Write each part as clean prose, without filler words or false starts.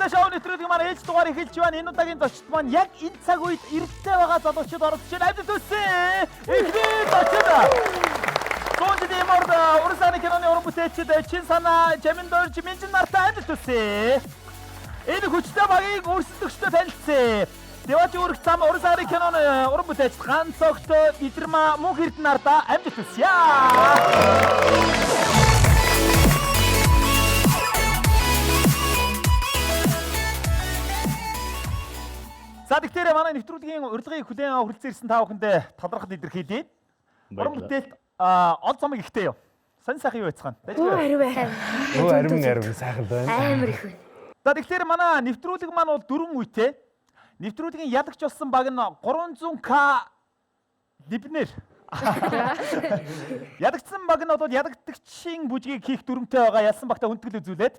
Аягта шоу нэвтрүүлгийн маань ээж дугаар эхэлж байна. Энэ удаагийн зочид маань яг энэ цаг үед эрэлттэй байгаа залуучууд оролцож байна. Амжилт хүсье. Эхний зочид. Сонжид иморд урсаны киноны уран бүтээлчид Чин санаа, Жаминдор, Жиминжин нартай амжилт хүсье. Энэ хүчтэй багийг өрсөлдөгчтэй танилцъя. Дэвач үрх зам урсаны киноны уран бүтээлч ганц огт Идэрма мөнх эрдэнэ нартай амжилт хүсье. За тэгэхээр манай нэвтрүүлгийн урилгыг хүлээн авах хүрэлцэн ирсэн та бүхэндээ талархал илэрхийлье. Уран бүтээлд ол замыг ихтэй юу? Сонь сайхан юу байцгаана? Ариун сайхан байна. Амар их байна. За тэгэхээр манай нэвтрүүлэг маань бол 4 үетэй. Нэвтрүүлгийн ялагч болсон баг нь 300k либнер. Ядагдсан баг нь бол ядагдагчийн бүжгийг хийх дүрмтэй байгаа ялсан багтаа хүндэтгэл үзүүлээд.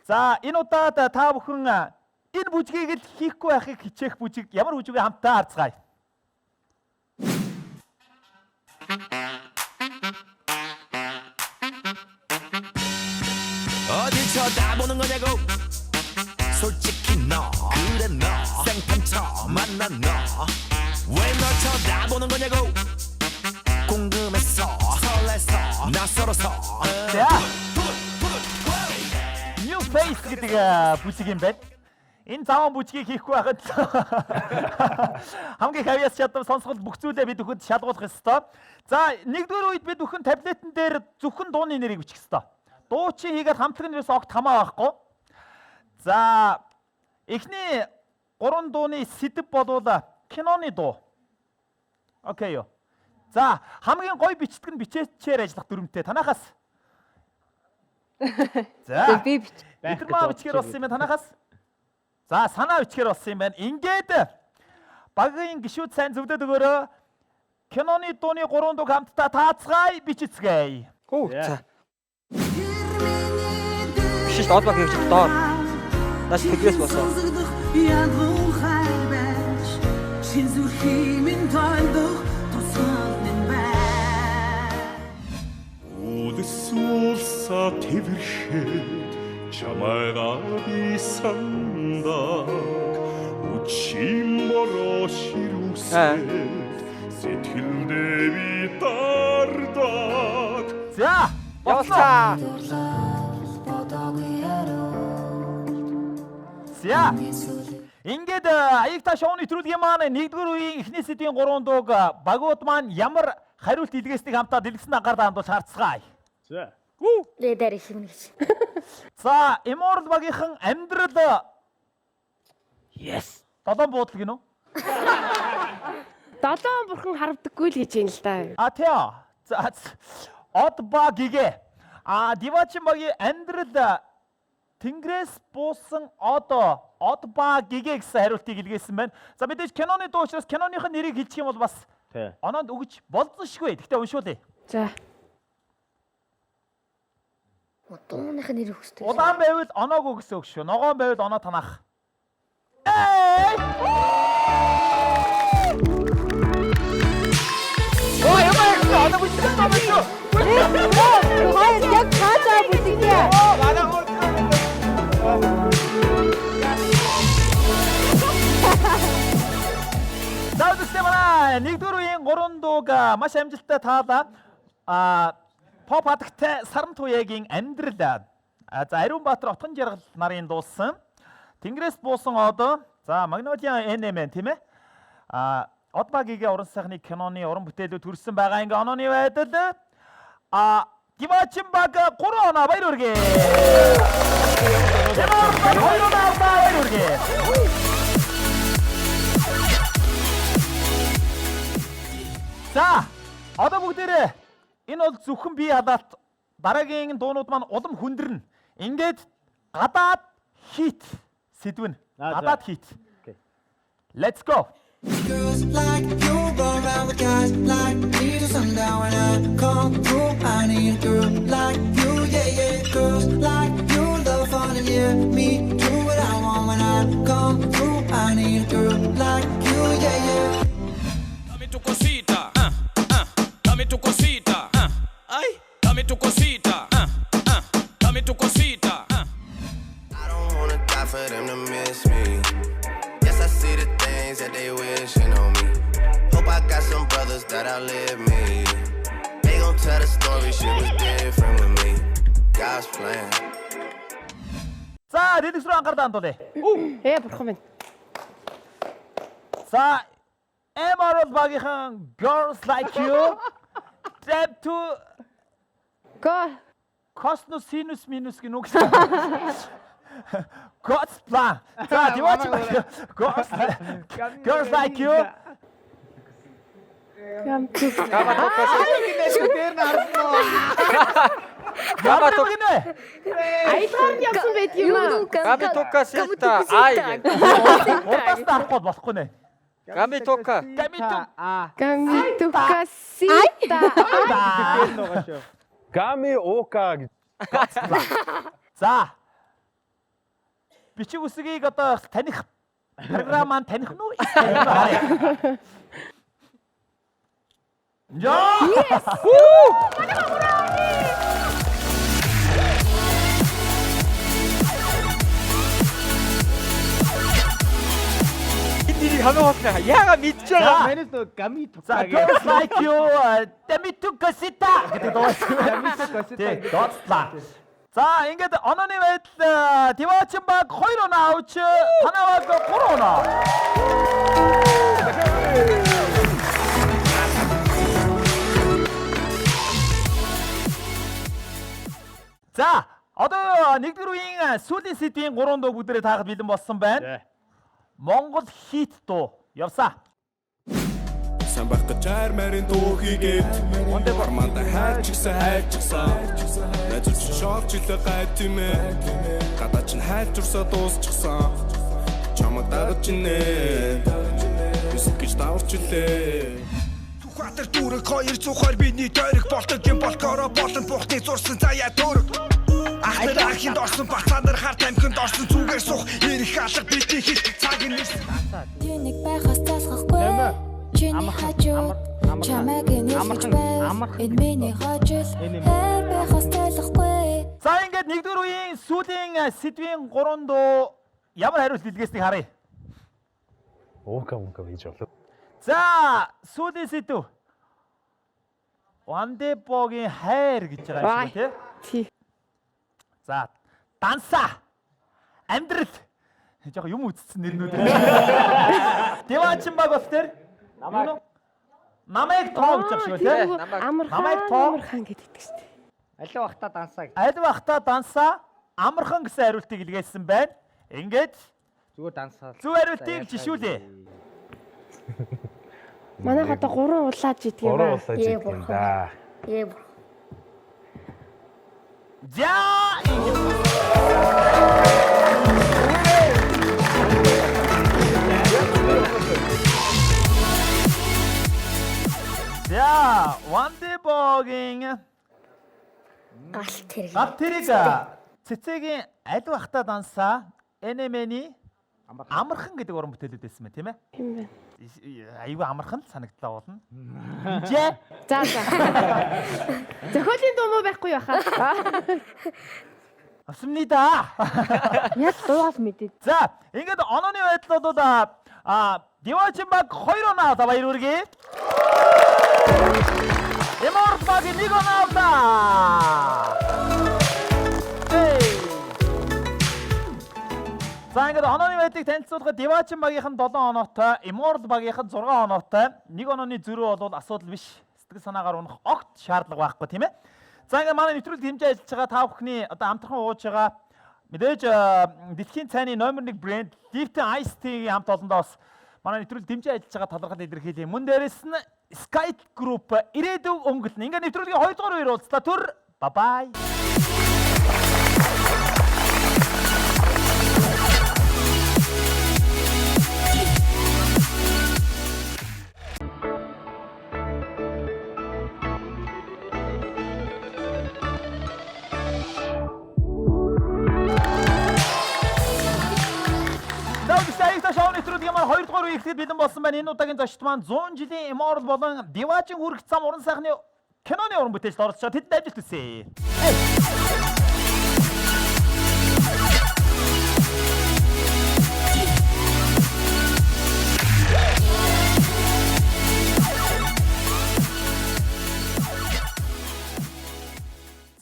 За энэ удаад та бүхэн энэ бүжгийг л хийхгүй байхыг хичээх бүжиг ямар бүжгийг хамтдаа харцгаая. 어디서 다 보는 거냐고 솔직히 너 그래 너 생판처럼 만난 너왜 널 쳐다보는 거냐고 궁금했어 설레서 낯설어서 자, New Face гэдэг бүжиг юм байна. Энэ заван бүжгийг хийхгүй байхад хамгийн хавьяас чадвар сонсголт бүх зүйлээ бид бүхэнд шалгуулах ёстой. За, нэгдүгээр үед бид бүхэн таблетэн дээр зөвхөн дууны нэрийг бичих ёстой. Дуу чи хийгээд хамтлаг нэрээс огт хамаа байхгүй. За, эхний 3 дууны сэдв болвол киноны дуу. Окей юу. За, хамгийн гоё бичдэг нь бичээчээр ажиллах дүрмтэй. Танахаас. За, би бич. Идэрма бичгээр болсон юм байна танахаас. За, санаа бичгээр болсон юм байна. Ингээд багийн гişүүд сайн зөвлөд өгөөрэй. Киноны дууны 3 дуу хамтдаа таацгаая, бичицгээе. Хөө за. Биш доод баг хийж доор. Наш тэгээс болсон. Улсуулса твэршээд чамайгаа би сандаг учиморо ширүүсээд сэтгэлдээ би дардаг. За, явуулаа. За. Ингээд аягта шоуны нэвтрүүлгийн маань 1-р үеийн эхний сэдвийн 3 дууг багууд маань ямар хариулт илгээснийг хамтаа дэлгэсэн анхаарал хандуулж харцгаая. За. Ледэр их юм гэж. За, Immortal багийнхан амьдрал Yes. долоон буудал гинөө. Долоон бурхан харавдаггүй л гэж юм л да. Тий. За, од баг гээ. Дивачин багийн амьдрал Тэнгэрээс буусан од баг гээ гэсэн хариултыг илгээсэн байна. За, мэдээж киноны дуу учраас киноныхын нэрийг хэлчих юм бол бас оноонд өгч болзошгүй. Гэхдээ уншуулъя. За. Дууных нэр өгсдөг. Улаан байвал оноог өгсөн үг шүү. Ногоон байвал оноо танах. Эй! Ой, яа, оноо бүжиг байна шүү. Хаяа яг цаашаа бүжиглээ. Заавал 1-р үеийн 3 дууг маш амжилттай таалаа. Pop хатагтай Саран туяагийн амьдрал. За, Ариун Баатар Отгон жаргал нарын дуулсан. Тэнгэрээс буусан од. За, Magnolia NM тийм ээ. Од багийн уран сайхны киноны уран бүтээлүүд төрсэн байгаа ингээ онооны байдал. Дивачин баг 3 оноо баяр хүргэе. Баяр хүргэе. За, одоо бүгдээрээ энэ бол зөвхөн бие халаалт. Дараагийн дуунууд маань улам хүндэрнэ. Ингээд гадаад хит сэдвэн. Гадаад хит. Let's go. Girls like you go around with guys like me till sundown. When I come through, I need a girl like you, yeah, yeah. Girls like you love fun and yeah, me do what I want. When I come through, I need a girl like you, yeah, yeah. Dame tu cosita, dame tu cosita, ay, dame tu cosita, dame tu cosita. I don't wanna die for that outlived me. They gon' tell the story, shit was different with me. God's plan. За, дэдгс рүү анхаарал хандуулъя. Бурхан минь. За, Emerald багийнхан Girls Like You Step to Го. Cosinus Sinus Minus гинүг. God's plan. За, диваач Girls Like You. Ям түг. Гама токас. Ямар гинэ? Аялгаар явсан байт юм аа. Гами токас та. Ай. Уртаас дарахгүй болохгүй нэ. Гами тока. Гами ту. Гами тукасита. Гами ока гэж. За. Бичиг үсгийг одоо таних програм маань таних нь уу? Яа! Энийг хамаатай. Яага мэдж байгаа. Манайс гами тука. За, Girls Like You, Demi Tukasita гэдэг дуу. Demi Tukasita. God's plan. За, ингээд онооны байдал Диваачин баг 2 оноо авч танаа баг 3 оноо. За, одоо нэгдүгээр үеийн сүүлийн сэдвийн 3 дуу бүгдээрээ таахад бэлэн болсон байна. Монгол хит дуу явсаа. Сайн байх гэж армарын дуу хийгээд Орманда хайчгсан Найзууч шоолч илээ гайт юм ээ Гадаа чинь хайчурсаа дуусчихсан Чамаг дагаж инээ Биск гэж даварч илээ Тухатар дүүрэг 220 бидний дөрөг болтог юм болкоро болон бухны зурсан заяа дөрөг Ахнаар архинд орсон бацаанаар харт амхинд орсон зүгээр сух ирэх алга бидний хит цаг нэрсэн Юник байхаас засахгүй Чиний хажууд чамайг нэлж байв энэ миний хажууд хэр байхаас тайлахгүй За, ингээд нэгдүгээр үеийн сүүлийн сэдвийн 3 дуу ямар хариулт илгээснийг харъя. Ока гэж болов. За, сүүлийн сэдв. Вандебогийн хайр гэж байгаа юм шиг Тий. За, данса. Амьдрал. Жохо юм үтцсэн нэрнүүд. Диваачин баг бас тэр. Намайг тоо гэж шиг тийм. Амархан гэдэг шүү дээ. Алив ахта дансаа. Алив ахта дансаа амархан гэсэн хариултыг илгээсэн байна. Ингээд Зүгээр дансаа. зөв хариултыг жишүүлээ. Манайх одоо 3 улааж идэх юм аа. Да. За, За, Вандебогийн Галт хэрэг. гал тэрэг цэцэгийн алив ахта дансаа NMN-ий амархан гэдэг уран бүтээлүүд байсан байна тийм ээ. Тийм байна. Аюу амархан санагдлаа болно. Жээ. За. Зохиолын дуу муу байхгүй баха. Асумны да. Яг дуугаас мэдээ. За, ингээд онооны байдал бол Диваачин баг 2 оноо аваа баяр үргээ. Emerald баг 1 оноо аваа. За, ингээд онооны байдлыг танилцуулахад Диваачин багийнхан 7 оноотой, Emerald багийнхан 6 оноотой. 1 онооны зөрүү бол асуудал биш. Сэтгэл санаагаар унах огт шаардлага байхгүй тийм ээ. За, ингээд манай нэвтрүүлэг хэмжээ ажиллаж байгаа та бүхний одоо амтхан ууж байгаа мэдээж дэлхийн цайны номер 1 брэнд Lipton Ice Tea-ийн хамт олондоо бас манай нэвтрүүлэг дэмжиж ажиллаж байгаа талархал илэрхийлье. Мөн дээрээс нь Sky Group ирээдүйн өнгөлн. Ингээд нэвтрүүлгийн 2 дугаар үеэр уулзлаа. Түр бай. Хоёр дахь үе ихтэй бэлэн болсон байна. Энэ удаагийн зочд маань 100 жилийн Emerald болон Диваачин хүрэх зам уран сайхны киноны уран бүтээлд оролцож байгаа. Тэдэнд ажилт үсэ.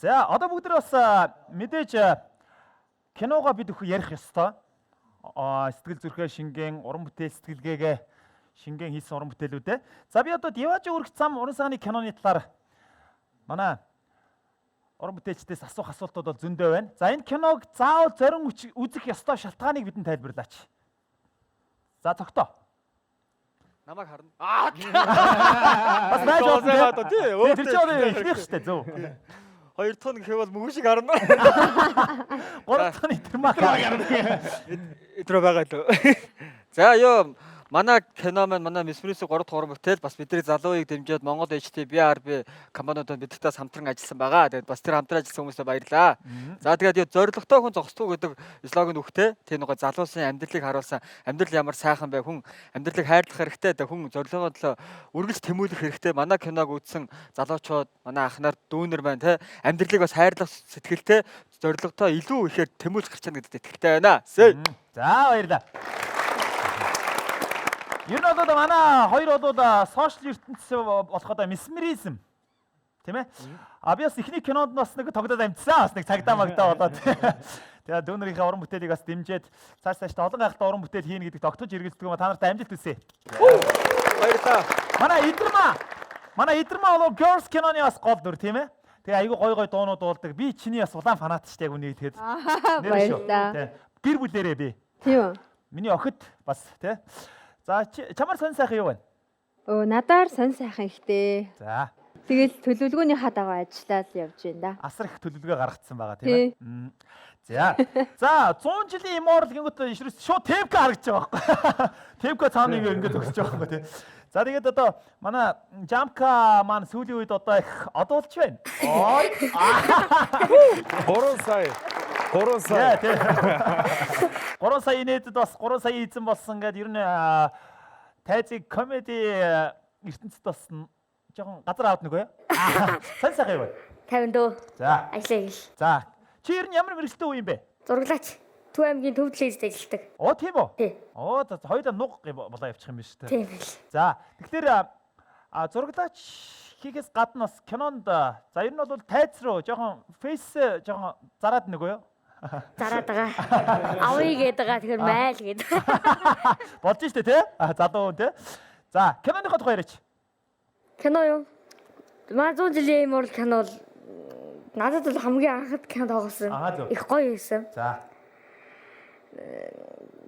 За одоо бүгд бас мэдээж киногоо бид өхөө ярих ёстой. Сэтгэл зүрхээ шингэн, уран бүтээл сэтгэлгээгээ шингэн хийсэн уран бүтээлүүдээ. За би одоо Диважи өргөх зам уран сайхны киноны талаар манай уран бүтээлчдээс асуух асуултууд бол зөндөө байна. За энэ киног заавал зорин үзэх ёстой шалтгааныг бидэнд тайлбарлаач. За цогтоо. Намайг харна. Бас байж болно тий. Тэр чинь одоо ихнийх штэ зөв. Хоёр дахь нь гэвэл мөнгө шиг харна. Гурав дахь нь итэрмаа харна. Итрөө байгаа л. За ёо манай кино маань манай Мисмрисийн 3 дахь уран бүтээл бас бидний залууийг дэмжиж Монгол HT BRB компаниудад бидэртээс хамтран ажилласан байгаа. Тэгээд бас тэр хамтран ажилласан хүмүүстээ баярлалаа. За тэгээд зоригтой хүн зогсдгүй гэдэг слоган үгтэй тэр нэг залуусын амьдралыг харуулсан. Амьдрал ямар сайхан бэ? Хүн амьдралыг хайрлах хэрэгтэй. Хүн зорилгоо төлөө үргэлж тэмүүлэх хэрэгтэй. Манай киног үзсэн залуучууд, манай ах нар, дүүнер байна те. Амьдралыг бас хайрлах сэтгэлтэй зорилготой илүү ихээр тэмүүлж гарч чана гэдэгт итгэлтэй байна. За баярлалаа. Ер нь бол манай хоёр бол сошиал ертөнцийн болох одоо месмеризм тийм ээ. Би бас ихний кинонд бас нэг тогтоод амжсан. Бас нэг цагдаа магдаа болоод. Тэгээд дүүнэрийнхээ уран бүтээлийг бас дэмжиж цааш та олон гайхалтай уран бүтээл хийнэ гэдэг тогтож эргэлздэг юм. Та нартай амжилт хүсье. Баярлалаа. Манай Идэрмаа бол Girls киноны бас гол дүр тийм ээ. Тэгээ айгүй гой дуунууд уулдаг. Би чиний бас улаан фанат шүү дээ үнийг тэгэхэд. Баярлалаа. Гэр бүлээрээ би. Тийм үү? Миний охид бас тий. За чамар сонь сайхан юу байна? Надаар сонь сайхан ихтэй. За. Тэгэл төлөвлөгөөнийхаа дагуу ажиллаад явж байна да. Асар их төлөвлөгөө гаргацсан байгаа тийм ээ. За 100 жилийн Immortal гингөт шууд темка харагдаж байгаа байхгүй. Темка цааныг ингэж өгсөж байгаа байхгүй тийм. За тэгээд одоо манай Jamka маань сүүлийн үед одоо их одуулж байна. 3 сая. 3 сая. 3 сая инээдэд бас 3 сая эзэн болсон гэдэг ер нь тайзыг комеди ертөнцид бас жоохон газар аваад нөгөө. Сайн сайхан юу вэ? 50 дөө. За. Ажлаа гэл. За. Чи ер нь ямар мэргэжтэй үе юм бэ? Зурглаач. Төв аймгийн Төв телевизэд ажилладаг. Тийм үү? Тий. За хоёулаа нуг болоо явчих юм биш үү? Тийм байл. За. Тэгэхээр зурглаач хийхээс гадна бас кинонд за ер нь бол тайз руу жоохон фейс жоохон зараад нэг үү? Зараад байгаа. Авъя гэдэг байгаа тэгэхээр майл гэдэг. Болж штэ тий? Залуу хүн тий. За, киноныхоо тухай яриач. Кино юу? Манай 100 жилийн Immortal кино бол надад бол хамгийн анхад кино тоглосон. Их гоё байсан. За.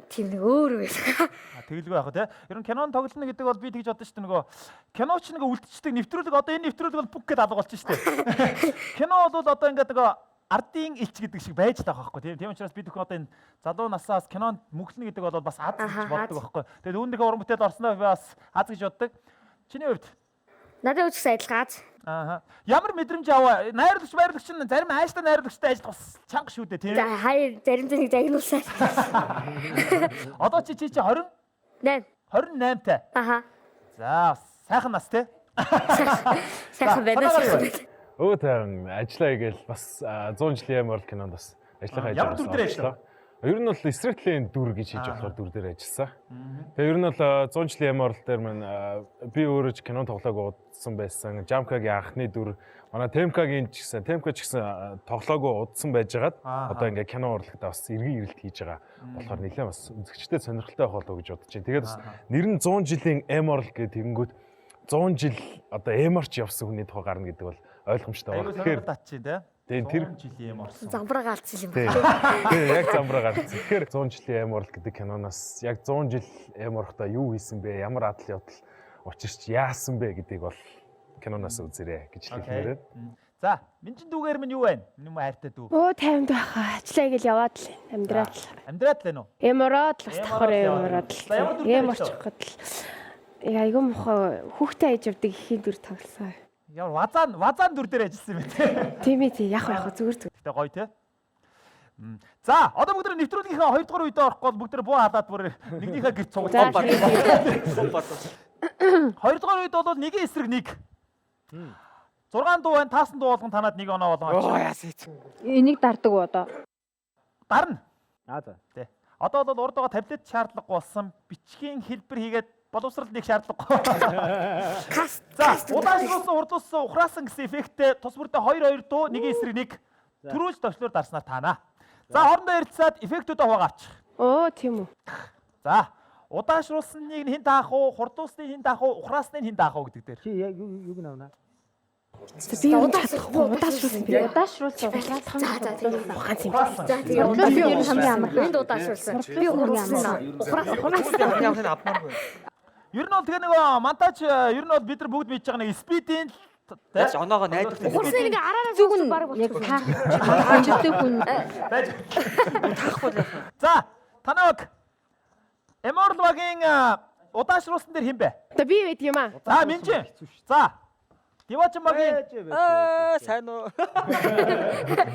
Тийм нэг өөр байсан. Тэгэлгүй яах вэ тий? Ер нь кинон тоглоно гэдэг бол би тэгж бодсон шүү дээ нөгөө киноч нэг үлдчихдэг нэвтрүүлэг одоо энэ нэвтрүүлэг бол бүх гэдээ алга болчих шүү дээ. Кино бол одоо ингээд нөгөө ардын элч гэдэг шиг байж байгаа байхгүй тийм учраас бид бүхэн одоо энэ залуу насаас кинонд мөглөнө гэдэг бол бас аз гэж боддог байхгүй. Тэгээд үүнийхээ уран бүтээл орсноо би бас аз гэж боддог. Чиний хувьд? Надад үчигс адилхан аз. Ямар мэдрэмж аваа? Найруулагч нь зарим ааштай найруулагчтай ажиллах бас чанга шүү дээ тийм. За хаяа зарим зэрэг загнуулсан. Одоо чи 20? 8. 28 та. За сайхан нас те. Сайхан байна. Тайван ажиллаа гээл бас 100 жилийн Immortal кинонд бас ажиллах хийж байгаа. Ямар дүр дээр ажиллаа? Ер нь бол эсрэгтлийн дүр гэж хийж болохоор дүр дээр ажилласан. Тэгээ ер нь бол 100 жилийн Immortal дээр маань би өөрөө ч кино тоглоог удсан байсан. Jamka-гийн анхны дүр, манай Temka-гийн ч гэсэн тоглоог удсан байжгаад одоо ингээ кино урлагтаа бас эргэн ирэлт хийж байгаа. Болохоор нэлээд бас үзэгчдэд сонирхолтой байх болов уу гэж бодож байна. Тэгээд бас нэр нь 100 жилийн Immortal гэх тэгэнгүүт 100 жил одоо Эморч явсан хүний тухай гарна гэдэг бол ойлгомжтой байна. Тэгэхээр татчих тийм тэр жилийн юм орсон. Замбраа галцсан юм байна. Тийм яг замбраа галцсан. Тэгэхээр 100 жилийн Immortal гэдэг киноноос яг 100 жил Immortal-та юу хийсэн бэ? Ямар адал явдал учирч яасан бэ гэдгийг бол киноноос үзээрэй гэж хэлмээр байна. За, минь дүүгээр минь юу байна? Минь хайртай дүү. 50 байхаа. Ажиллаа гэл яваад л амьдраад. Амьдраад л байна уу? Immortal бас давхар Immortal. Immortal гэхэд айгүй мохоо хүүхдээ ээж явдаг ихийн дүр тоглосон. Ямар вазаан дүр дээр ажилласан юм бэ? Тийм ээ яг зүгээр. Гэтэ гоё те. За, одоо бүгд нэвтрүүлгийнхээ 2 дугаар үедээ орохгүй бол бүгд буу халаад бүр нэгнийхээ гэрт цуглаад бат. 2 дугаар үед бол нэгэн эсрэг нэг. 6 дуу байна, таасан дуу болгон танаад нэг оноо болгон авчих. Энийг дардаг уу одоо? Дарна. За. Тэ. Одоо бол урд байгаа таблет шаардлагагүй болсон. Бичгийн хэлбэр хийгээд боловсрал нэг шаардлагагүй. За За, удаашруулсан, хурдлуулсан, ухраасан гэсэн эффекттэй тус бүрдээ 2 дуу, нэг эсрэг нэг төрүүлж төвчлөөр дарснаар таана. За, хоорондоо ярилцаад эффектүүдээ хуваалцах. Оо, тийм үү. За, удаашруулсныг хэн таах уу, хурдлуулсныг хэн таах уу, ухраасныг хэн таах уу гэдэг дээр. Чи яг юг навна? Би удаашруулсан. За тэгээ удаашруулсан хамгийн амар. Энд удаашруулсан. Би хурдлуулсан. Ер нь бол тэгээ нэг монтаж ер нь бол бид нар бүгд мэдж байгаа нэг спидийн Яаж оноогоо найдвартай. Ухарсан нэг араараа зүг нь яг таахгүй хүн. Таахгүй л яах вэ? За, танаг Эморлвагийн удаашруулсан дээр хэн бэ? Одоо би байд юм аа. За, Минжин. За. Дивачмагийн сайн уу.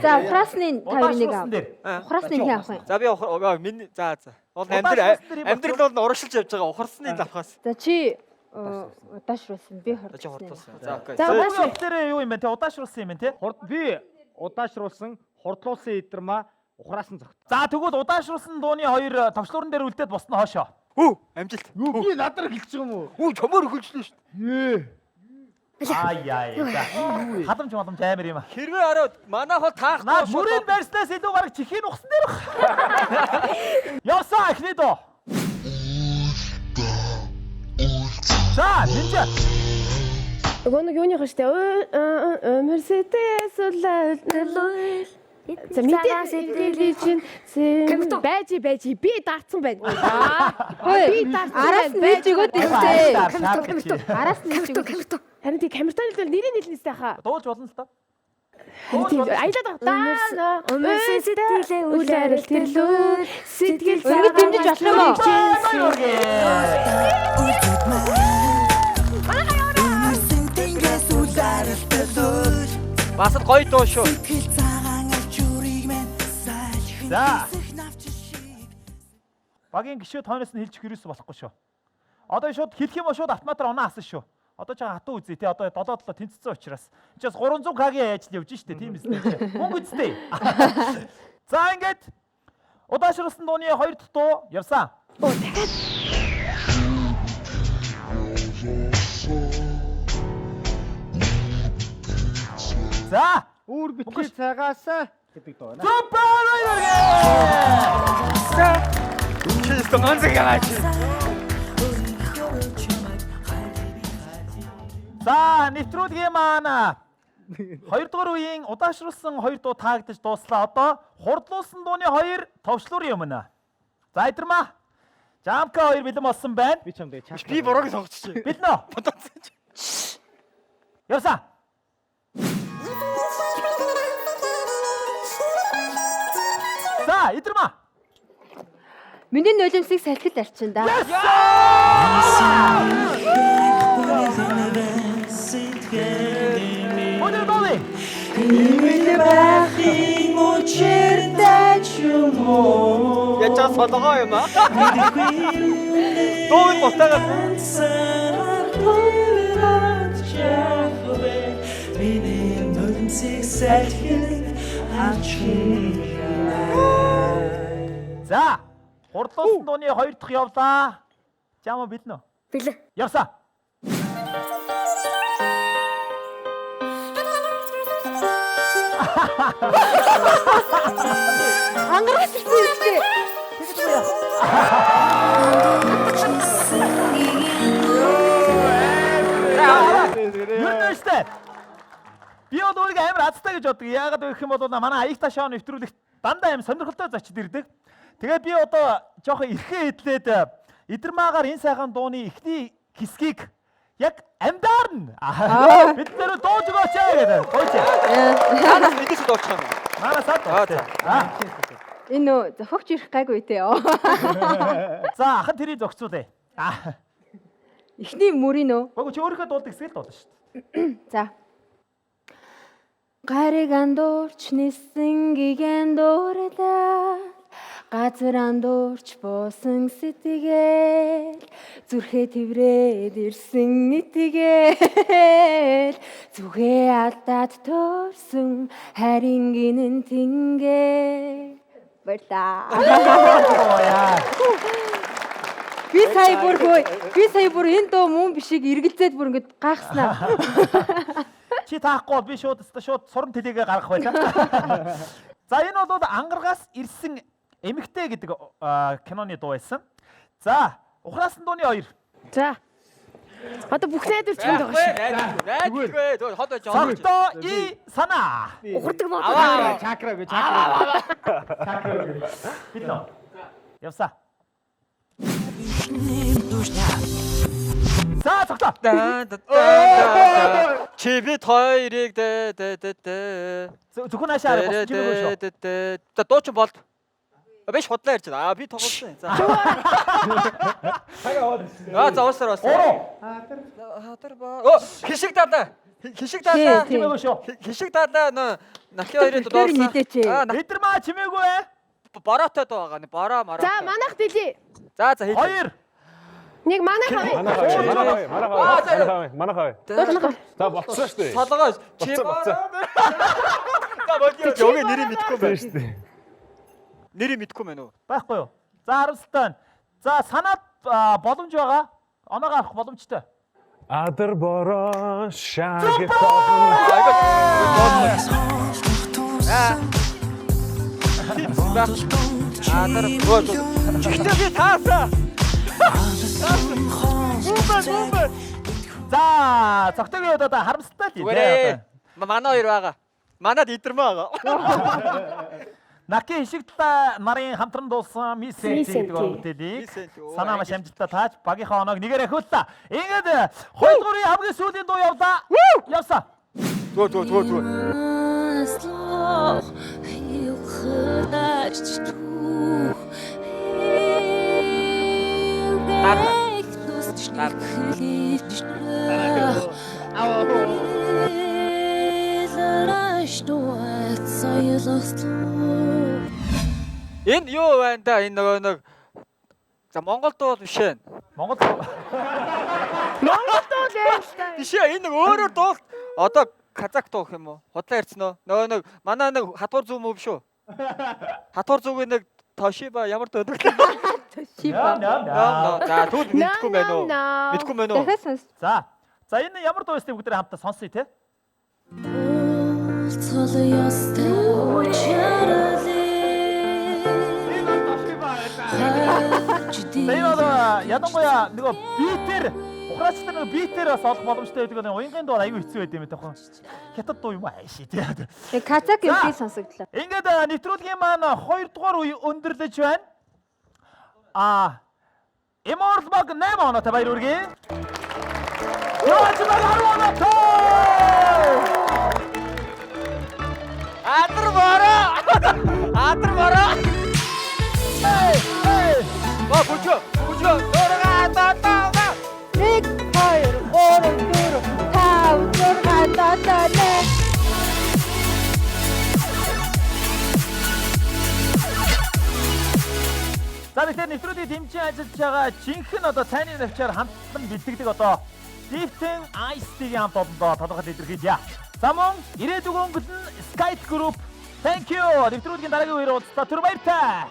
За, ухраасны 2-1 аа. Ухраасны хэн авах вэ? За би миний за. Бол амьдрал бол урагшилж явж байгаа ухарсны л авахаас. За чи удаашруулсан. Би хурдлуулсан. За окей. За, удаашруулсан дээр юу юм бэ те? Удаашруулсан юм те? Би удаашруулсан, хурдлуулсан идрмаа ухраасан зогт. За, тэгвэл удаашруулсан дууны 2 товчлуурн дээр үлдээд босно хоошоо. Хөө, амжилт. Би надраа хэлчих юм уу? Хөө, чамаар хөлжлөө шүү дээ. Ай. Хадамж амар юм аа. Хэрвээ арай манай хол таах. Наа бүрийн барьснаас илүү бараг чихийн ухсан дээр баг. Явсаа эхний доо. За, Минжа. Нөгөө нэг юуны хаштай Мерседес улаалал. За мэдээ байж би даарцсан байна. Би даарцсан. Араас нь нээж өгөөд ирсэн. Араас нь нээж өгөөд. Харин тий камертаны л нэрийн хэлнэстэй хаа. Дуулж болно л та. Аялаад байгаа. Өмөрсөн сэтгэлээ үлээрэл тэрлүү. Сэтгэл Өргөд дэмжиж болох юм уу? Бас л гоё дуу шүү. За. Багийн гişүүд хойноос нь хэлчих юусэн болохгүй шүү. Одоо шууд хэлэх юм бол шууд автоматар оноо асан шүү. Одоо ч хатуу үзье тий. Одоо 7-7 тэнцсэн учраас. Энд 300k-ийн ажил явж штэ тийм биз? Мөнгө үстэй. За ингээд удаашруулсан дууны 2 дахь дуу явсан. Оо дахиад. За, Үүр битгий цагаасаа гэдэг дуу байна. Супер баяргээ. Чист манзаг яач. За, нэвтрүүлгийн маань 2 дугаар үеийн удаашруулсан 2 дуу таагдаж дууслаа. Одоо хурдлуулсан дууны 2 товчлуур юм нэ. За, Идрмаа. Жамка 2 бэлэн болсон байна. Би чамд чааш. Би борог сонгочих. Бэлнэ. Явсан. За, Идрмаа. Миний нулимсыг салхил арчин да. Өнөө дууны. Ячаа солгоо юм аа. Дуу ботагаа. За, хурдлуулсан дууны 2 дахь явлаа. Жама бэлнэ үү? Бэлэн. Явсан. Ангараас үзлээ. Юунааштай. Би өөрийгөө амар азтай гэж боддог. Яагаад вэ гэх юм бол манай аягта шоу нэвтрүүлэгт дандаа амар сонирхолтой зочид ирдэг. Тэгээд би одоо жоохон эрхээ эдлээд Идрмаагаар энэ сайхан дууны эхний хэсгийг яг амдаар нь бид нэр дууж өгөөч гэдэг. Гойч. Танаас мэдээж дуучих юм. Манасаа. Энэ нөө зохиогч ирэх гайгүй те. За, ахын тэрийг зогцуулъя. Эхний мөрийн нөө. Гойч чи өөрийнхөө дуулдаг хэсэг л дуулна шүү дээ. За. Гариг андуурч нисэн гиген дуурлаа. Газар андуурч буусан сэтгээл зүрхээ тэврээд ирсэн итгээл зүгээ алдаад төрсөн харин гинэн тингээ баярлаа. Би сая бүр энэ дуу мөн бишиг эргэлзээд бүр ингэж гайхснаа. Чи таахгүй бол би шууд суран тэлээгээ гаргах байлаа. За энэ бол ангаргаас ирсэн эмэгтэй гэдэг киноны дуу байсан. За ухраасан дууны 2. За. Одоо бүх найдвар чимд байгаа шүү. Найдваргүй. Хот байж байгаа. Согтоо и санаа. Ухардаг нот. Чакраг. Бидно. Явса. За согтоо. Чи бид хоёрыг Зөвхөн ашаа болсон ч юм уу шүү. За дуу ч болд. Биш худлаа ярьж байна. Би тоглосон. За. За уусаар бас. Хатар ба. Хишиг дадаа. Хишиг дадаа. Чимээгүй шүү. Хишиг дадаа нахи хоёрын доорсон. Бид нар маа чимээгүй ээ. Бороотой доо байгаа. Бороо мараа. За манайх дэлий. За хийх. 2. Нэг манайх авъя. Манайх авъя. За болцсон шүү дээ. Толгой чи бороо. За бодё. Ёгийн нэрийг мэдэхгүй байна шүү дээ. Нэрийг мэдэхгүй байна уу? Байхгүй юу? За харамсалтай. За санаад боломж байгаа. Оноогоо авах боломжтой. Адар бороо шагт. Адар бороо. Чихтэй би таасаа. За цогтойгийн хувьд одоо харамсалтай л дээ. Манай хоёр байгаа. Манад идэрмээ байгаа. Наки хишигтла нарын хамтран дуулсан Мисент гэдэг бүтээлийг санаа маш амжилттай тааж багийнхаа оноог нэгээр ахиуллаа. Ингээд 2 дуурын хамгийн сүүлийн дуу явлаа. Явсан. Зүг. Энэ юу байна да? Энэ нөгөө нэг за Монгол дуу биш ээ. Монгол дуу л юм л та. Биш ээ. Энэ нэг өөрөөр дуу. Одоо казак дуу гэх юм уу? Худлаа ярьсан уу? Нөгөө нэг манай нэг хатуур зүг мөв шүү. Хатуур зүгийн нэг Тошиба ямар дуу вэ? Тошиба. За түүд мэдхгүй байна уу? Мэдхгүй байна уу? За энэ ямар дуу вэ бүгд хамтдаа сонсъё те. Тэйноо ядангуяа нөгөө битэр ухраачтай нөгөө битэр бас олох боломжтой байдаг нэг уянгийн дуу аюу хэцүү байд юм таахгүй. Хятад дуу юм ааши тий. Казак юм би сонсогдлоо. Ингээд нэвтрүүлгийн маань 2 дугаар үе өндөрлөж байна. Immortal Bug 8 оноотой баяр хүргэе. Immortal Bug 10 оноотой. Адар бороо. Бүжөө. Дөрөг татаа. 1 2 3 4 5 6 татаа. За тэгэхээр нэвтрүүлгийн дэмжин ажиллаж байгаа жинхэнэ одоо цайны навчаар хамтлан бэлтгэдэг одоо Lifting Ice Tea-ийн хамт олондоо тодорхой илэрхийлье. За мөн ирээдүг өнгөлн Skype Group. Thank you. Нэвтрүүлгийн дараагийн үеэр уулзлаа. Түр баяртай.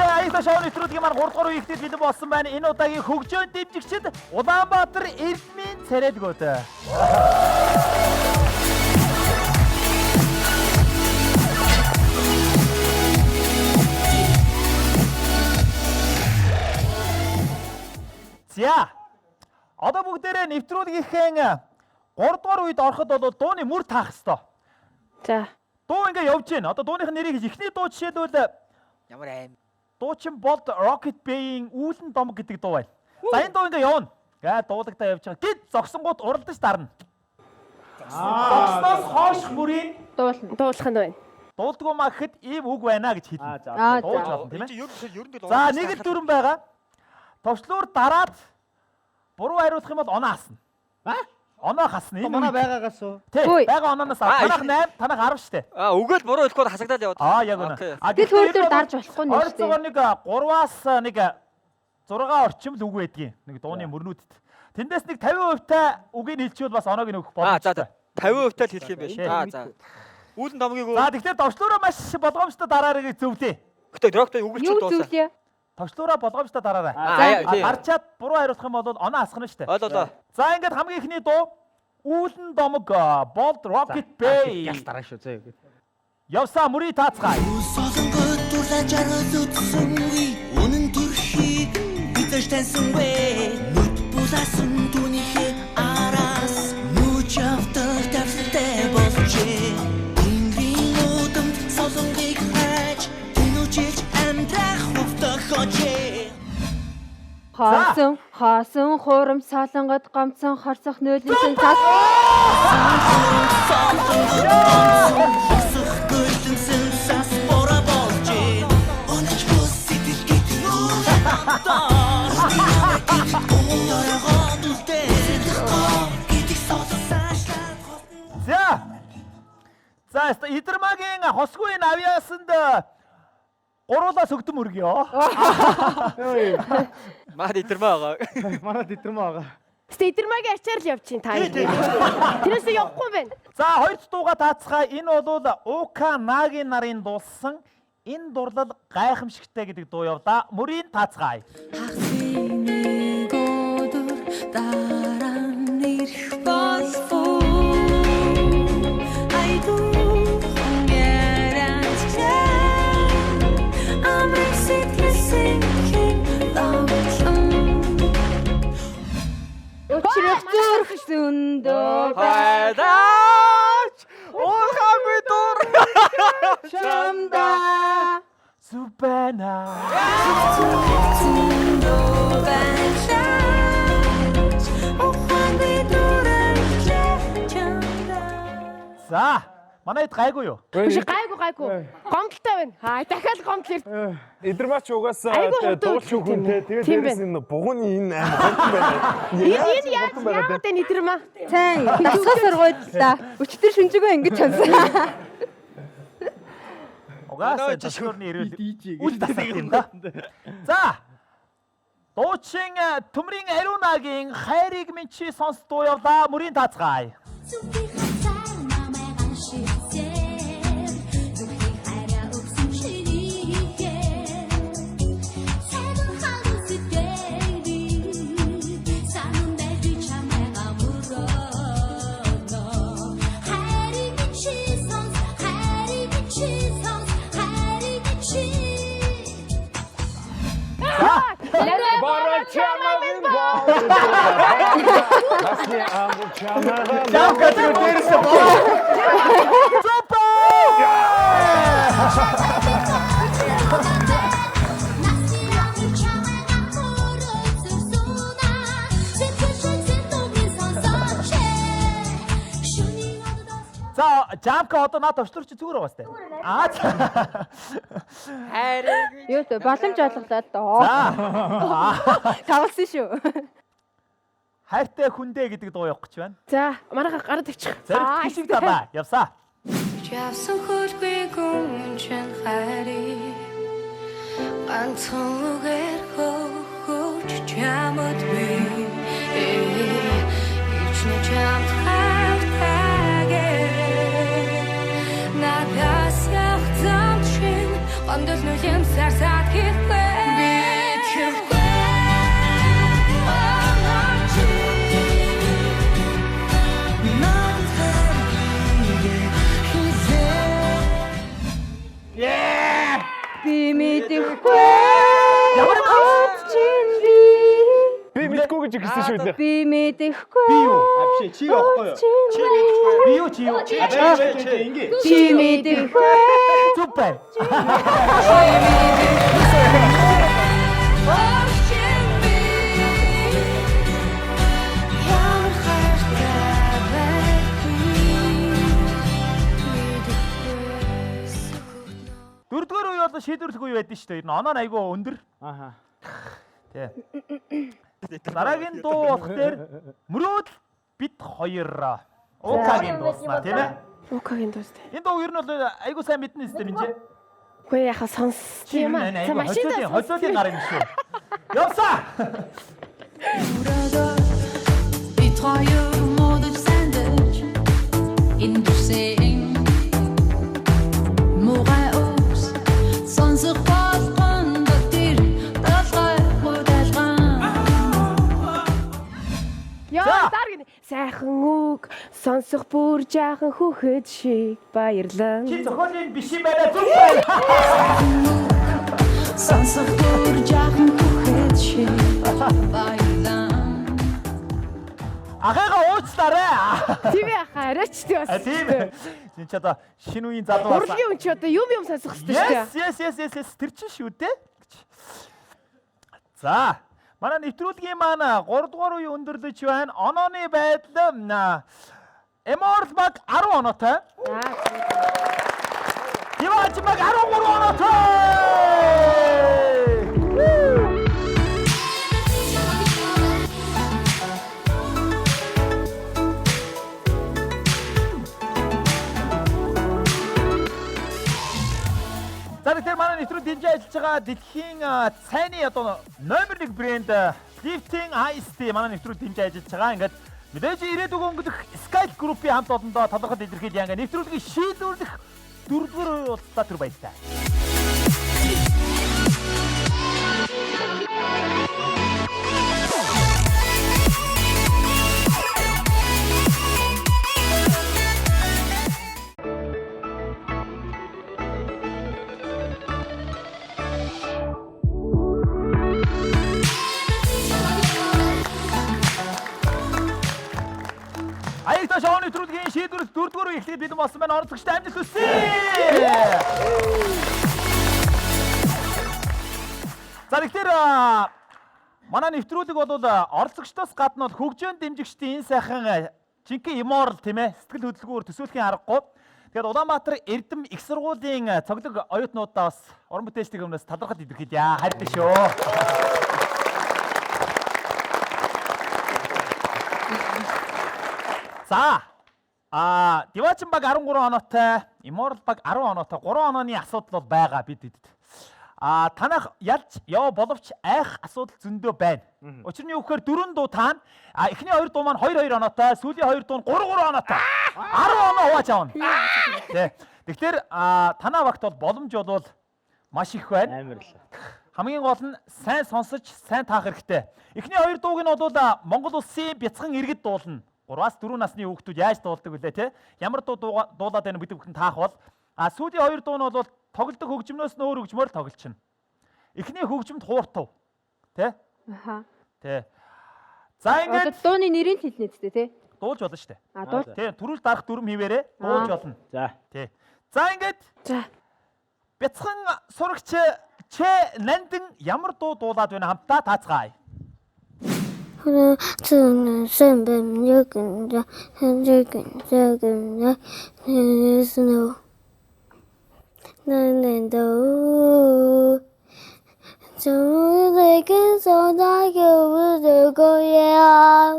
Аята шоуны нэвтрүүлгийн маань 3 дугаар үеигт бэлэн болсон байна. Энэ удаагийн хөгжөөн дэмжигчид Улаанбаатар Эрдмийн царайлгууд. За. Одоо бүгдээрээ нэвтрүүлгийнхээ 3 дугаар үед ороход бол дууны мөр таах ёстой. За. Дуу ингээ явж байна. Одоо дууных нэрийг эхний дуу жишээлбэл ямар аим. Дуучин болд Rocket Bay-ийн үүлэн домог гэдэг дуу байна. За энэ дуу ингээ явна. Гээ дуулагтаа явж байгаа. Гэт зогсонгууд уралдаж дарна. Зогсноос хойш мөрийн дуулах нь байна. Дуулдгүй маа гэхэд ийм үг байна гэж хэлнэ. Дуулж болно тийм ээ. За нэг л дүрэн байгаа. Товчлуур дараад буруу хариулах юм бол оноо асна. Оноо хасна. Энэ Манай байгаагаас уу? Тий, байгаа онооноос танах 8, танах 10 штэ. Өгөөл буруу хэлэхгүй хасагдаад яваад. Яг үнэ. Тэгэл хөөдөр дарж болохгүй нэ. Ойрцоогоор нэг 3-аас нэг 6 орчим л үг байдгийн. Нэг дууны мөрнүүдэд. Тэндээс нэг 50% та үгийг хэлчихвэл бас оноог нөгөх боломжтой. 50% тал хэлэх юм байна шүү. За. Үүлэн домгийг За тэгэхээр товчлуураа маш болгоомжтой дараарыг зөвлөе. Гэтэ дөрөгтэй үгэлчүүд дуусаа. Товчлуураа болгоомжтой дараарай. Гарчаад буруу хариулах юм бол оноо асгана штэ. Ойлоо. За ингээд хамгийн ихний дуу Үүлэн домог Bolt Rocket Bay. Яс дараа шүү зөө. Явсаа мөрий таацгаая. Солонгод дурлаж аргал утсан үе үнэн төрхийг бидэж таньсангүй нүд булаасан түүнийхээ араас нүч автах тавстай болжээ Ингрийн удамд солонгыг хайж тэнүүчилж амьдрах хувтах хожээ Хоосон хурам солонгод гомцон хорсох нөлөөсөн цас За Идэрмагийн хосгүй авьяасанд гуруулаас өгдөн мөргөө. Маад Идэрмаа байгаа. Манай Идэрмаа байгаа. Идэрмагийн ачаар л явчихин та. Тэрээс явахгүй байна. За хоёр дууга таацгаа. Энэ бол Ука Нагийн нарын дуулсан энэ дурлал гайхамшигтай гэдэг дуу явда. Мөрийн таацгаая. Өчрөх зүрх сүндөө хайдаач уурхаагүй дур чамда Супена За манайд гайгүй юу? Гайгүй. Гомдолтой байна. Дахиад гомдол ирд. Идэрмаач угаасаа дуулч хүнтэй тэгээд дээрээс энэ бугууны энэ амар байна. Энэ яагаад энэ Идэрмаа? Сайн. Тасгай сургуультай. Өчтөр шүнжээгөө ингэж чансан. Угаасаа жишгөрний ирүүл үл тасах юм да. За дуучин Төмрийн Ариунагийн хайрыг минь чи сонс дуу явлаа. Мөрийн таацгаая. За Жамка одоо наад төвчлөрч зүгээр байгаа сте. Хайрыг юу вэ? Боломж олголоо доо. Тавсан шүү. Хайртай хүндээ гэдэг дуу явах гэж байна. За манайха гараад тавьчих. Зэрэг хишиг таваа. Явсаа. Явсан хөлгүй гүнчэн хайрыг ганцхан үгээр хөөж чамд би ичнэ чамд надаас явцам чин гондол нүлэм сарсаад хийхгүй би мэдэхгүй Би мэдгүй гэж хэлсэн шүү дээ. би мэдэхгүй Би юу? Авши чи явахгүй юу? Чи мэдгүй. Би юу чи юу? чи мэдэхгүй Супер. Дөрөвдүгээр үе бол шийдвэрлэх үе байдсан шүү дээ. Энэ оноо айгүй өндөр. Тий. Дараагийн дуу болох дээр мөрөөд бид хоёр Укагийн дууснаа тийм ээ. Укагийн дуус тий. Энэ дуу ер нь бол айгуу сайн мэднэ сте минь. Үгүй яха сонсч юм аа. За машин хойлоолын гар юм шүү. Явсаа. Бид хоёр модж сандж индүсэн мугай ус сонсох болгонд тэр талгай хөдөлгөн. Яа даргин сайхан үг сонсох бүр жаахан хүүхэд шиг баярлан. Чи зохиолын биш юм байна зүг байна. Сонсох бүр жаахан хүүхэд шиг баярлан. Ахыгаа уучлаарай. Тийм яха арайч тий бас. Тийм. Энд ч одоо шинэ үеийн залуу бас. Урлагийн үн чи одоо юм сонсох хэрэгтэй шүү дээ. Yes. Тэр чинь шүү дээ. За, манай нэвтрүүлгийн маань 3 дугаар үеийн өндөрлөж байна. Онооны байдал Immortal баг 10 оноотой. Диваач баг 13 оноотой. За тэгэхээр манай нэвтрүүлэг дэмжиж ажиллаж байгаа дэлхийн цайны одоо номер 1 брэнд Lifting Ice Tea манай нэвтрүүлэг дэмжиж ажиллаж байгаа. Ингээд мэдээж ирээдүг өнгөрөх Sky Group-ийн хамт олондоо талархал илэрхийлье. Ингээд нэвтрүүлгийг шийдвэрлэх 4-р удаа төр баяртай. Аягта шоуны нэвтрүүлгийн шийдвэрлэх 4-р эхлээд бэлэн болсон байна. Оролцогчтой амжилт хүсье. За тэгэхээр манай нэвтрүүлэг бол оролцогчдоос гадна бол хөгжөөн дэмжигчдийн энэ сайхан жинхэнэ Immortal тийм ээ сэтгэл хөдлөлгөөр төсөөлхийн аргагүй. Тэгэхээр Улаанбаатар Эрдэм их сургуулийн цоглог оюутнуудаа бас уран бүтээлчдийн өмнөөс талархал илэрхийлье. Хайртай шүү. За Диваачин баг 13 оноотой, Immortal баг 10 оноотой, 3 онооны асуудал бол байгаа бидэд. Танах ялж яв боловч айх асуудал зөндөө байна. Учир нь юу гэхээр 4 дуу таана. Эхний 2 дуу маань 2 оноотой, сүүлийн 2 дуу нь 3 оноотой. 10 оноо хувааж авна. Тэ. Тэгэхээр танаа багт бол боломж бол маш их байна. Амарлаа. Хамгийн гол нь сайн сонсож, сайн таах хэрэгтэй. Эхний 2 дууг нь бол Монгол улсын бяцхан иргэд дуулна. 3-аас 4 насны хүүхдүүд яаж дуулдаг вүлээ те? Ямар дуу дуулаад байна бид бүхэн таах бол сүүлийн 2 дуу нь бол тоглодог хөгжмнөөс нь өөр хөгжмөөр тоглолчихно. Эхний хөгжмөд хууртав. Тэ? Аха. Тэ. За ингээд дууны нэрийг хэлнэ үстэй те? Дуулж болно штэ. Дуул. Тэ, төрүүл дарах дүрм хийвэрэ. Дуулж болно. За. Тэ. За ингээд. За. Бяцхан сурагч Нандин ямар дуу дуулаад байна хамтдаа таацгаая. 저는 선배님 여긴다 현재근자근자 스노우 나는도 저에게 소나게 부를 거야.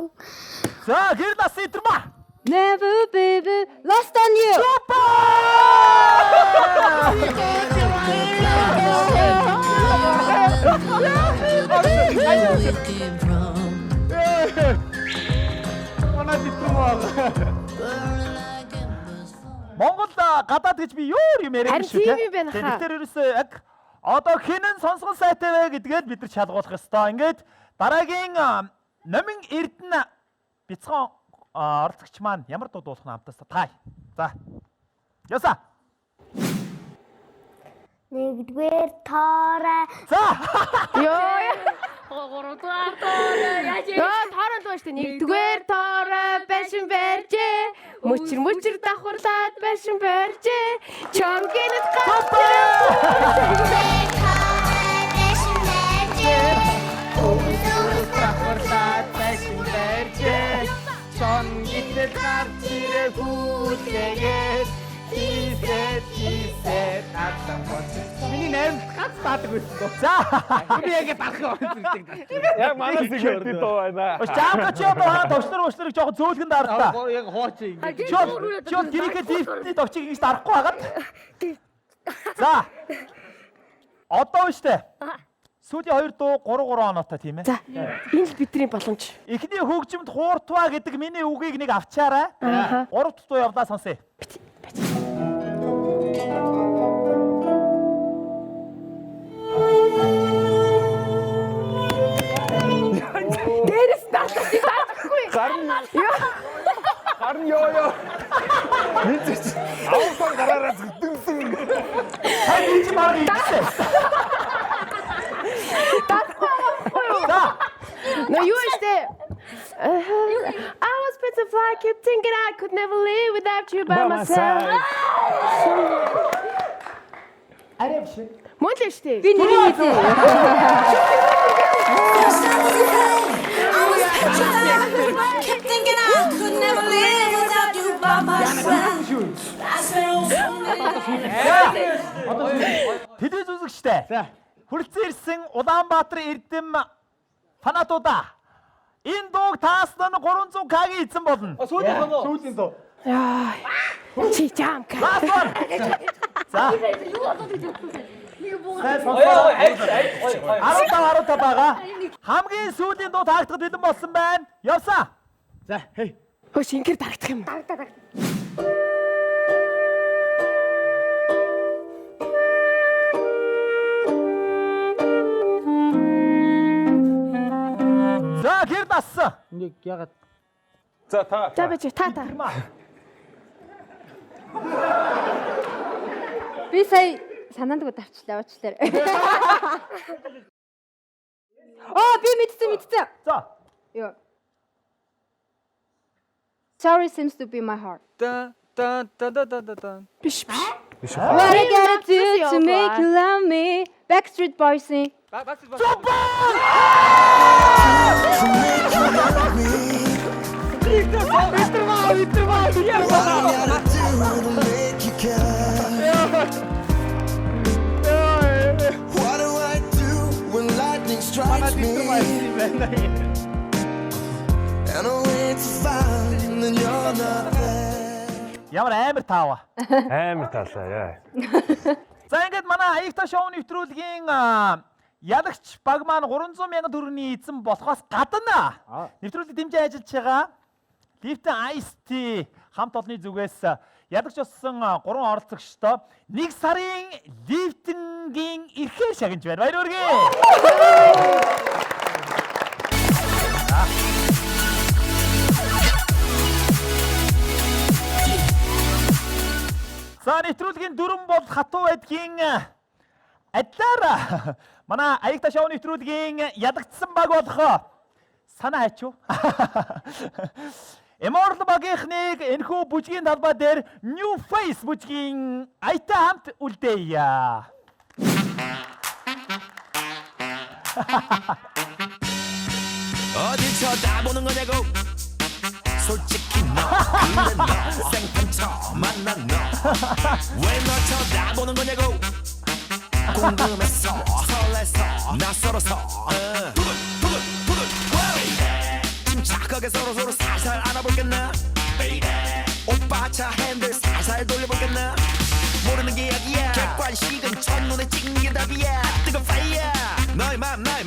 자, 그러다 시트마. Never baby lost on you. Монгол гадаад гэж би юу юм яриад шүү тийм юм байна хаа. Тэгэхээр ерөөсөө яг одоо хинэн сонсгол сайтай вэ гэдгээд бид нар шалгуулах ёстой. Ингээд дараагийн номин Эрдэнэ бяцхан оролцогч маань ямар дуу дуулах нь хамтаас тай. За. Яса. нэгдүгээр тоорой. За. Ёо. Гуравдугаар тоорой. Яаж юм? Тоорой дуу штэ. Нэгдүгээр тоорой байшин барьжээ. Мөчр давхарлаад байшин барьжээ. Чонгинэт Чонгинэт гарч ирэх үлээгээд Тийсэт атсан боц. Миний найм гац таадаг байсан. За. Би яг дарах юм. Яг манай сегментийн дуу байна. Жамка чи одоо товчнор жоохон зөөлгөн дарлаа. Яг хооч ингэ. Чод гэрийнхээ лифтний товчийг ингэж дарахгүй хагаад. За. Одоо штэ. Сүүлийн 2 дуу 3 оноотой тийм ээ. За. Энэ л бидний боломж. Эхний хөгжимд хууртваа гэдэг миний үгийг нэг авчаарай. 3 дахь дуу явлаа сонсъё. Дээрээс таахгүй. Гарн ёо. Мэдээч. Авсан гараараа зүтгэнсэн. Хай би чи баг ийдсэн. За. No, you stay. I was petrified, kept thinking I could never live without you by myself. Арай биш. Мөн л штэ. Би нэг юм. Kept thinking I could never live without you by myself. Телевиз үзэгчтэй. Хүрэлцэн ирсэн Улаанбаатар Эрдэм фанатуудаа энэ дууг тааснаа 300k-гийн эзэн болно. Сүүлийн дуу. Яа. Чи жамка. За. 15 байгаа. Хамгийн сүүлийн дуу таагдахад бэлэн болсон байна. Явсан. За, хей. Хөөш ингэр дарагдах юм. За, гэр дассан. Нэг ягаад За та. За бич та. Би сая санаандгүй давчлаа уучлаарай. Би мэдсэн. За. Ёо. Sorry seems to be my heart. Биш. What I gotta do to make you love me? Backstreet Boys. What do I do when lightning strikes me? And I wait to find that you're not there. Ямар амар таава. Амар таалаа яа. За ингээд манай Аягта шоу нэвтрүүлгийн ялагч баг маань 300,000 төгрөгийн эзэн болохоос гадна нэвтрүүлэг дэмжиж ажиллаж байгаа Liften Ice Tea хамт олонны зүгээс ялагч болсон 3 оролцогчтой 1 сарын Liften-гийн эрхээ шагнаж байна. Баяр хүргэе. За нэвтрүүлгийн дүрэн бол хатуу байдгийн адилаар манай Аягта шоу нэвтрүүлгийн ядагдсан баг болох санаа хайчуу. Immortal багийнхныг энэхүү бүжгийн талбай дээр New Face бүжгийн аятай хамт үлдээе. 어디 쳐다보는 거냐고 솔직히 너 근데 너 생판 처음 만난 너 왜 너 쳐다보는 거냐고 궁금했어 설레서 낯설어서 침착하게 서로 살살 알아볼겠나 오빠 차 핸들 살살 돌려볼겠나 모르는 게 약이야 객관식은 첫눈에 찍는 게 답이야 뜨거운 파이어 너의 맘 나의